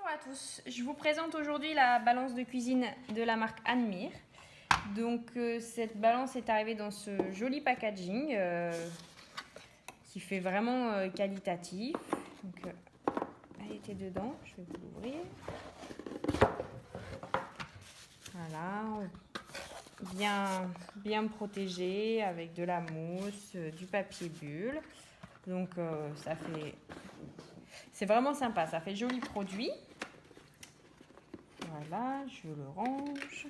Bonjour à tous, je vous présente aujourd'hui la balance de cuisine de la marque Anmir. Donc cette balance est arrivée dans ce joli packaging qui fait vraiment qualitatif. Donc elle était dedans, je vais vous l'ouvrir. Voilà, bien protégé avec de la mousse, du papier bulle. Donc c'est vraiment sympa, ça fait joli produit. Voilà, je le range.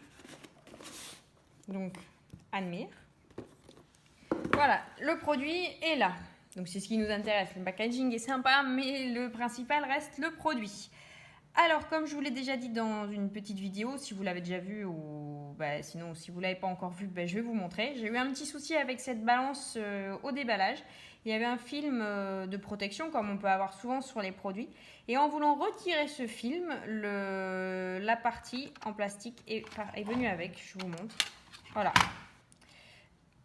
Donc, Anmir. Voilà, le produit est là. Donc, c'est ce qui nous intéresse. Le packaging est sympa, mais le principal reste le produit. Alors, comme je vous l'ai déjà dit dans une petite vidéo, si vous l'avez déjà vu ou sinon, si vous ne l'avez pas encore vu, je vais vous montrer. J'ai eu un petit souci avec cette balance au déballage. Il y avait un film de protection, comme on peut avoir souvent sur les produits. Et en voulant retirer ce film, la partie en plastique est venue avec. Je vous montre. Voilà.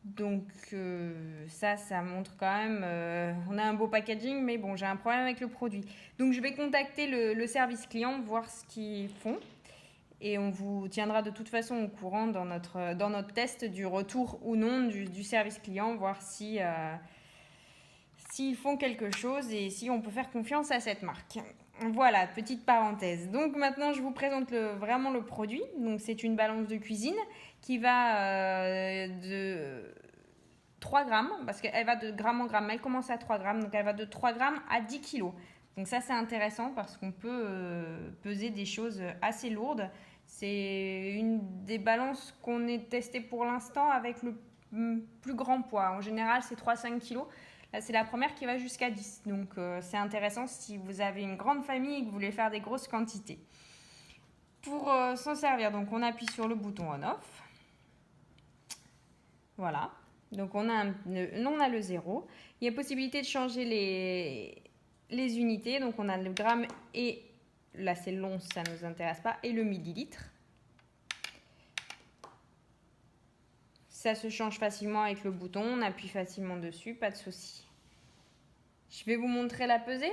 Donc ça montre quand même, on a un beau packaging, mais bon, j'ai un problème avec le produit. Donc je vais contacter le service client, voir ce qu'ils font. Et on vous tiendra de toute façon au courant dans notre test du retour ou non du service client, voir s'ils font quelque chose et si on peut faire confiance à cette marque. Voilà, petite parenthèse. Donc maintenant, je vous présente vraiment le produit. Donc c'est une balance de cuisine qui va de 3 grammes, parce qu'elle va de gramme en gramme. Elle commence à 3 grammes, donc elle va de 3 grammes à 10 kilos. Donc ça, c'est intéressant parce qu'on peut peser des choses assez lourdes. C'est une des balances qu'on ait testées pour l'instant avec le plus grand poids. En général, c'est 3-5 kilos. Là, c'est la première qui va jusqu'à 10. Donc, c'est intéressant si vous avez une grande famille et que vous voulez faire des grosses quantités. Pour s'en servir, donc on appuie sur le bouton on-off. Voilà. Donc, on a le 0. Il y a possibilité de changer les unités. Donc, on a le gramme et là, c'est l'once, ça ne nous intéresse pas, et le millilitre. Ça se change facilement avec le bouton. On appuie facilement dessus, pas de souci. Je vais vous montrer la pesée.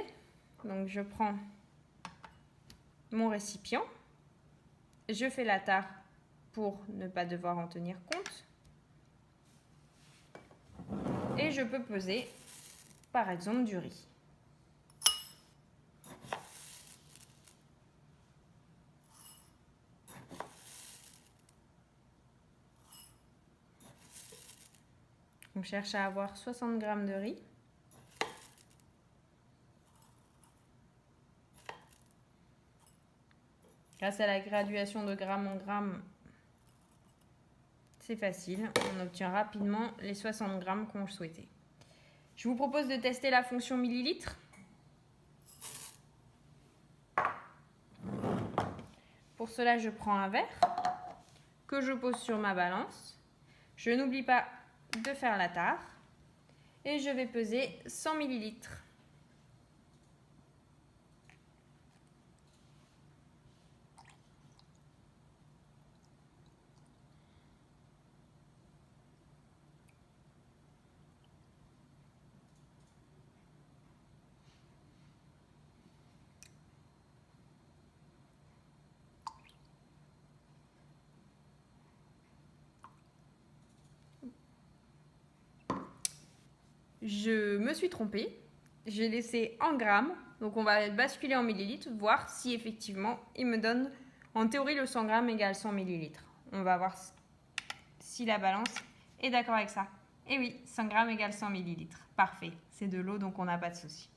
Donc, je prends mon récipient. Je fais la tare pour ne pas devoir en tenir compte. Et je peux peser, par exemple, du riz. On cherche à avoir 60 g de riz. Grâce à la graduation de gramme en gramme, c'est facile. On obtient rapidement les 60 g qu'on souhaitait. Je vous propose de tester la fonction millilitres. Pour cela, je prends un verre que je pose sur ma balance. Je n'oublie pas de faire la tare et je vais peser 100 millilitres. Je me suis trompée, j'ai laissé en grammes, donc on va basculer en millilitres, voir si effectivement il me donne, en théorie le 100 g égale 100 millilitres. On va voir si la balance est d'accord avec ça. Et oui, 100 g égale 100 millilitres. Parfait, c'est de l'eau donc on n'a pas de souci.